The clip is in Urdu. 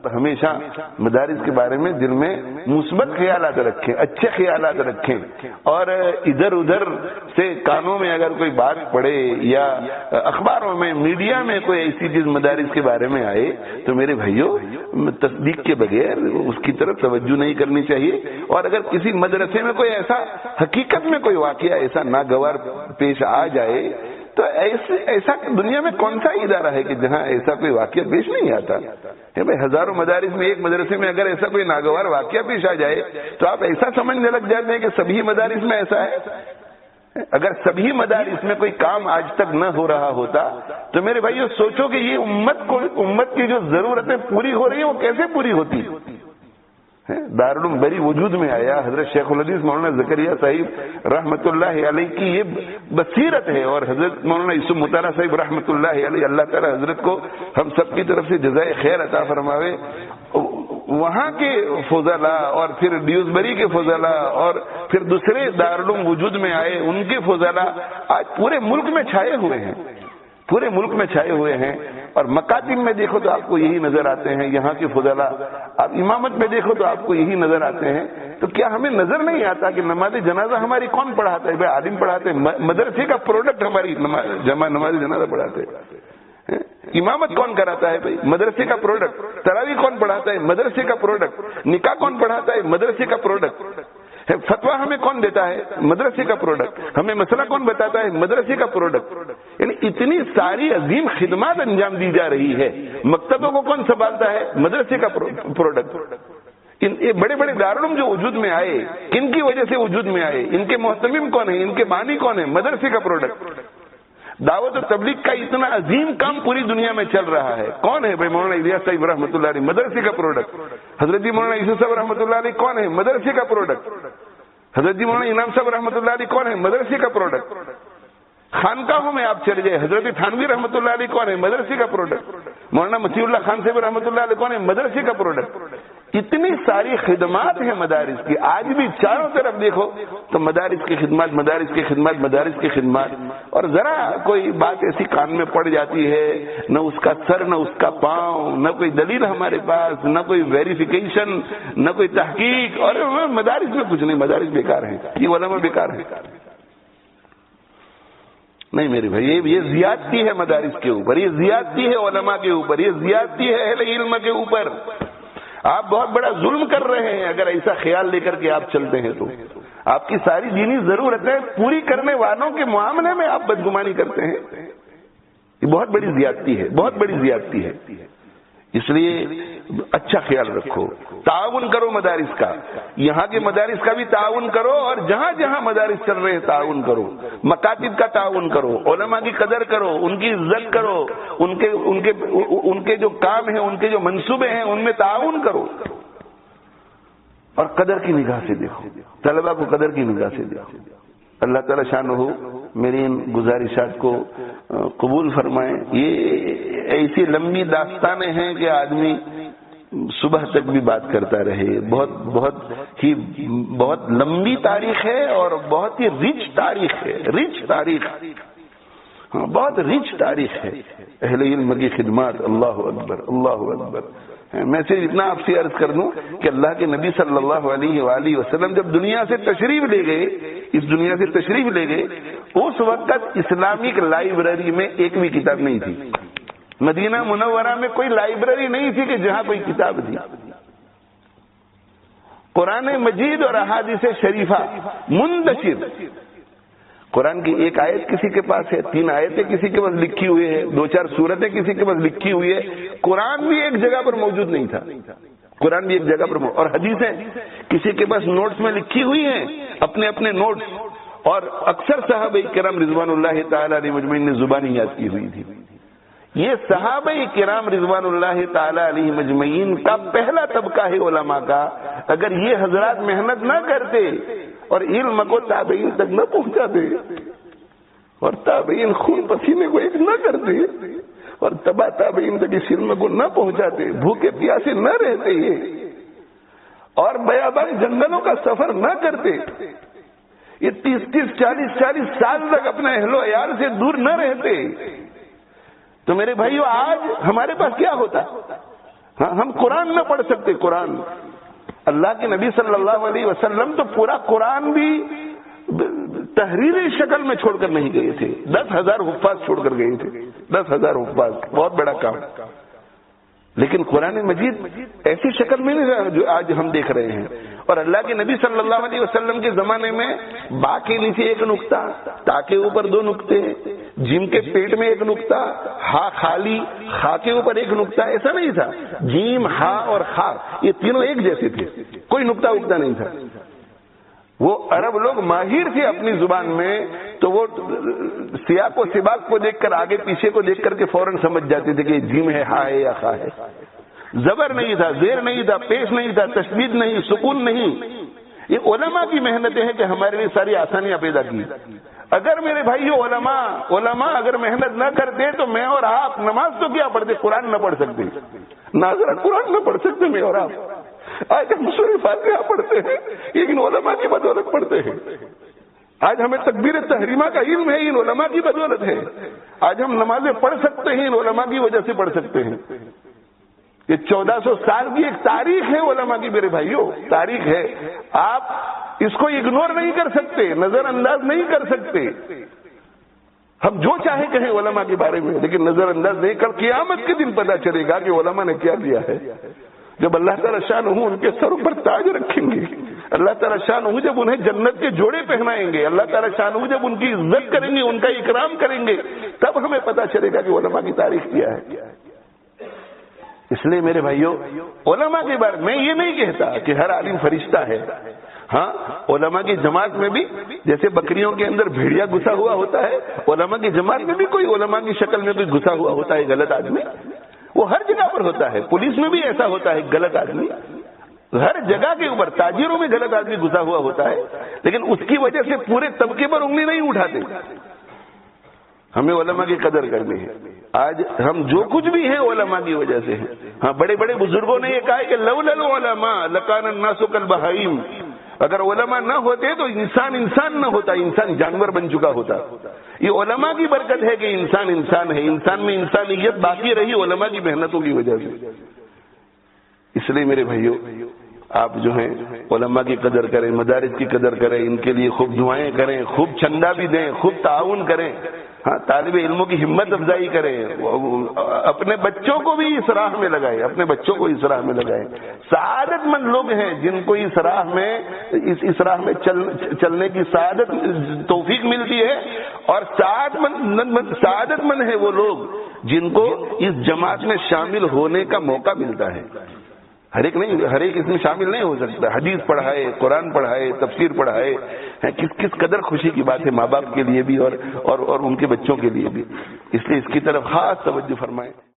آپ ہمیشہ مدارس کے بارے میں دل میں مثبت خیالات رکھیں، اچھے خیالات رکھیں، اور ادھر ادھر سے کانوں میں اگر کوئی بات پڑے یا اخباروں میں میڈیا میں کوئی ایسی چیز مدارس کے بارے میں آئے تو میرے بھائیوں تصدیق کے بغیر اس کی طرف توجہ نہیں کرنی چاہیے. اور اگر کسی مدرسے میں کوئی ایسا حقیقت میں کوئی واقعہ ایسا ناگوار پیش آ جائے تو ایسا دنیا میں کون سا ادارہ ہے کہ جہاں ایسا کوئی واقعہ پیش نہیں آتا ہے؟ بھائی ہزاروں مدارس میں ایک مدرسے میں اگر ایسا کوئی ناگوار واقعہ پیش آ جائے تو آپ ایسا سمجھنے لگ جاتے ہیں کہ سبھی مدارس میں ایسا ہے. اگر سبھی مدارس میں کوئی کام آج تک نہ ہو رہا ہوتا تو میرے بھائیو سوچو کہ یہ امت کی جو ضرورتیں پوری ہو رہی ہیں وہ کیسے پوری ہوتی. دارالعلوم بری وجود میں آیا حضرت شیخ الحدیث مولانا زکریا صاحب رحمۃ اللہ علیہ کی یہ بصیرت ہے، اور حضرت مولانا یوسف مطالعہ صاحب رحمۃ اللہ علیہ، اللہ تعالی حضرت کو ہم سب کی طرف سے جزائے خیر عطا فرماوے. وہاں کے فضلاء اور پھر ڈیوزبری کے فضلاء اور پھر دوسرے دارالعلوم وجود میں آئے ان کے فضلاء آج پورے ملک میں چھائے ہوئے ہیں، پورے ملک میں چھائے ہوئے ہیں. اور مکاتب میں دیکھو تو آپ کو یہی نظر آتے ہیں یہاں کے فضلاء، آپ امامت میں دیکھو تو آپ کو یہی نظر آتے ہیں. تو کیا ہمیں نظر نہیں آتا کہ نماز جنازہ ہماری کون پڑھاتا ہے؟ بھائی عالم پڑھاتے ہیں، مدرسے کا پروڈکٹ ہماری نماز جنازہ پڑھاتے ہیں. امامت کون کراتا ہے؟ بھائی مدرسے کا پروڈکٹ. تراویح کون پڑھاتا ہے؟ مدرسے کا پروڈکٹ. نکاح کون پڑھاتا ہے؟ مدرسے کا پروڈکٹ. فتویٰ ہمیں کون دیتا ہے؟ مدرسے کا پروڈکٹ. ہمیں مسئلہ کون بتاتا ہے؟ مدرسے کا پروڈکٹ. یعنی اتنی ساری عظیم خدمات انجام دی جا رہی ہے. مکتبوں کو کون سنبھالتا ہے؟ مدرسے کا پروڈکٹ. یہ بڑے بڑے دارالعلوم جو وجود میں آئے کن کی وجہ سے وجود میں آئے؟ ان کے محتمم کون ہیں؟ ان کے بانی کون ہیں؟ مدرسے کا پروڈکٹ. دعوت و تبلیغ کا اتنا عظیم کام پوری دنیا میں چل رہا ہے، کون ہے؟ بھائی مولانا الیاس صاحب رحمۃ اللہ علیہ، مدرسے کا پروڈکٹ. حضرت جی مولانا یوسف صاحب رحمۃ اللہ علیہ کون ہے؟ مدرسے کا پروڈکٹ. حضرت جی مولانا انعام صاحب رحمۃ اللہ علیہ کون ہے؟ مدرسے کا پروڈکٹ. خانقاہوں میں آپ چلے جائے، حضرت تھانوی رحمۃ اللہ علیہ کون ہے؟ مدرسے کا پروڈکٹ. مولانا مسیح اللہ خان صاحب رحمۃ اللہ علیہ کون ہے؟ مدرسے کا پروڈکٹ. اتنی ساری خدمات ہیں مدارس کی، آج بھی چاروں طرف دیکھو تو مدارس کی خدمات، مدارس کی خدمات، مدارس کی خدمات. اور ذرا کوئی بات ایسی کان میں پڑ جاتی ہے، نہ اس کا سر نہ اس کا پاؤں، نہ کوئی دلیل ہمارے پاس، نہ کوئی ویریفیکیشن، نہ کوئی تحقیق، اور مدارس میں کچھ نہیں، مدارس بیکار ہیں، یہ علماء بیکار ہیں. نہیں میرے بھائی، یہ زیادتی ہے مدارس کے اوپر، یہ زیادتی ہے علماء کے اوپر، یہ زیادتی ہے اہل علم کے اوپر. آپ بہت بڑا ظلم کر رہے ہیں اگر ایسا خیال لے کر کے آپ چلتے ہیں. تو آپ کی ساری دینی ضرورتیں پوری کرنے والوں کے معاملے میں آپ بدگمانی کرتے ہیں. یہ بہت بڑی زیادتی ہے، بہت بڑی زیادتی ہے. اس لیے اچھا خیال رکھو، تعاون کرو مدارس کا، یہاں کے مدارس کا بھی تعاون کرو، اور جہاں جہاں مدارس چل رہے ہیں تعاون کرو. مکاتب کا تعاون کرو، علماء کی قدر کرو، ان کی عزت کرو، ان کے جو کام ہیں، ان کے جو منصوبے ہیں ان میں تعاون کرو. اور قدر کی نگاہ سے دیکھو، طلباء کو قدر کی نگاہ سے دیکھو. اللہ تعالی شان ہو میری ان گزارشات کو قبول فرمائیں. یہ ایسی لمبی داستانیں ہیں کہ آدمی صبح تک بھی بات کرتا رہے. بہت لمبی تاریخ ہے اور بہت ہی رچ تاریخ ہے، رچ تاریخ، بہت رچ تاریخ ہے اہل علم کی خدمات. اللہ اکبر، اللہ اکبر. میں صرف اتنا آپ سے عرض کر دوں کہ اللہ کے نبی صلی اللہ علیہ وآلہ وسلم جب دنیا سے تشریف لے گئے، اس دنیا سے تشریف لے گئے، اس وقت اسلامک لائبریری میں ایک بھی کتاب نہیں تھی. مدینہ منورہ میں کوئی لائبریری نہیں تھی کہ جہاں کوئی کتاب تھی. قرآن مجید اور احادیث شریفہ منتشر. قرآن کی ایک آیت کسی کے پاس ہے، 3 آیتیں کسی کے پاس لکھی ہوئی ہے، 2-4 سورتیں کسی کے پاس لکھی ہوئی ہے. قرآن بھی ایک جگہ پر موجود نہیں تھا، قرآن بھی ایک جگہ پر اور حدیثیں کسی کے پاس نوٹس میں لکھی ہوئی ہیں، اپنے اپنے نوٹس. اور اکثر صحابہ کرام رضوان اللہ تعالی علیہ مجمعین نے زبانی یاد کی ہوئی تھی. یہ صحابہ کرام رضوان اللہ تعالی علیہ مجمعین کا پہلا طبقہ ہے علماء کا. اگر یہ حضرات محنت نہ کرتے اور علم کو تابعین تک نہ پہنچاتے، اور تابعین خون پسینے کو ایک نہ کرتے، اور تبا تابعین تک اس علم کو نہ پہنچاتے، بھوکے پیاسے نہ رہتے اور بیابان جنگلوں کا سفر نہ کرتے، یہ 30-40 سال تک اپنے اہل و عیال سے دور نہ رہتے، تو میرے بھائیو آج ہمارے پاس کیا ہوتا؟ ہاں ہم قرآن نہ پڑھ سکتے. قرآن اللہ کے نبی صلی اللہ علیہ وسلم تو پورا قرآن بھی تحریری شکل میں چھوڑ کر نہیں گئے تھے. 10,000 حفاظ چھوڑ کر گئے تھے. 10,000 حفاظ بہت بڑا کام. لیکن قرآن مجید ایسی شکل میں نہیں جو آج ہم دیکھ رہے ہیں. اور اللہ کے نبی صلی اللہ علیہ وسلم کے زمانے میں با کے نیچے ایک نقطہ, تا کے اوپر 2 نقطے, جیم کے پیٹ میں ایک نقطہ, ہا خالی, خا کے اوپر ایک نقطہ. ایسا نہیں تھا. جیم, ہا اور خا یہ تینوں ایک جیسے تھے, کوئی نقطہ اگتا نہیں تھا. وہ عرب لوگ ماہر تھے اپنی زبان میں, تو وہ سیاق و سباق کو دیکھ کر, آگے پیچھے کو دیکھ کر کے فوراً سمجھ جاتے تھے کہ جیم ہے, ہا ہے یا خا ہے. زبر نہیں تھا, زیر نہیں تھا, پیش نہیں تھا, تشدید نہیں, سکون نہیں. یہ علماء کی محنتیں ہیں کہ ہمارے لیے ساری آسانیاں پیدا کی. اگر میرے بھائیو علماء اگر محنت نہ کرتے تو میں اور آپ نماز تو کیا پڑھتے, قرآن نہ پڑھ سکتے. ناظرین قرآن نہ پڑھ سکتے میں اور آپ. آج ہم سورہ فاتحہ پڑھتے ہیں لیکن علماء کی بدولت پڑھتے ہیں. آج ہمیں تکبیر تحریمہ کا علم ہے, ان علماء کی بدولت ہے. آج ہم نمازیں پڑھ سکتے ہیں, ان علماء کی وجہ سے پڑھ سکتے ہیں. یہ 1400 سال کی ایک تاریخ ہے علماء کی میرے بھائیوں, تاریخ ہے. آپ اس کو اگنور نہیں کر سکتے, نظر انداز نہیں کر سکتے. ہم جو چاہے کہیں علماء کے بارے میں, لیکن نظر انداز نہیں کر. قیامت کے دن پتہ چلے گا کہ علماء نے کیا کیا ہے. جب اللہ تعالیٰ شانہ ان کے سروں پر تاج رکھیں گے, اللہ تعالیٰ شانہ جب انہیں جنت کے جوڑے پہنائیں گے, اللہ تعالیٰ شانہ جب ان کی عزت کریں گے, ان کا اکرام کریں گے, تب ہمیں پتہ چلے گا کہ علماء کی تاریخ کیا ہے. اس لیے میرے بھائیوں علماء کے بارے میں یہ نہیں کہتا کہ ہر عالم فرشتہ ہے. ہاں علماء کی جماعت میں بھی جیسے بکریوں کے اندر بھیڑیا گھسا ہوا ہوتا ہے, علماء کی جماعت میں بھی کوئی علماء کی شکل میں کوئی گھسا ہوا ہوتا ہے غلط آدمی. وہ ہر جگہ پر ہوتا ہے. پولیس میں بھی ایسا ہوتا ہے غلط آدمی, ہر جگہ کے اوپر. تاجروں میں غلط آدمی گھسا ہوا ہوتا ہے, لیکن اس کی وجہ سے پورے طبقے پر انگلی نہیں اٹھاتے. ہمیں علماء کی قدر کرنی ہے. آج ہم جو کچھ بھی ہیں علماء کی وجہ سے ہیں. ہاں بڑے بڑے بزرگوں نے یہ کہا ہے کہ لولا العلماء لکان الناس کالبہائم. اگر علماء نہ ہوتے تو انسان نہ ہوتا, انسان جانور بن چکا ہوتا. یہ علماء کی برکت ہے کہ انسان ہے, انسان میں انسانیت باقی رہی علماء کی محنتوں کی وجہ سے. اس لیے میرے بھائیوں آپ جو ہیں علماء کی قدر کریں, مدارس کی قدر کریں, ان کے لیے خوب دعائیں کریں, خوب چندہ بھی دیں, خوب تعاون کریں. ہاں طالب علموں کی ہمت افزائی کریں, اپنے بچوں کو بھی اس راہ میں لگائیں, اپنے بچوں کو اس راہ میں لگائیں. سعادت مند لوگ ہیں جن کو اس راہ میں چلنے کی سعادت توفیق ملتی ہے, اور سعادت مند ہے وہ لوگ جن کو اس جماعت میں شامل ہونے کا موقع ملتا ہے. ہر ایک اس میں شامل نہیں ہو سکتا. حدیث پڑھائے, قرآن پڑھائے, تفسیر پڑھائے, کس قدر خوشی کی بات ہے ماں باپ کے لیے بھی اور ان کے بچوں کے لیے بھی. اس لیے اس کی طرف خاص توجہ فرمائیں.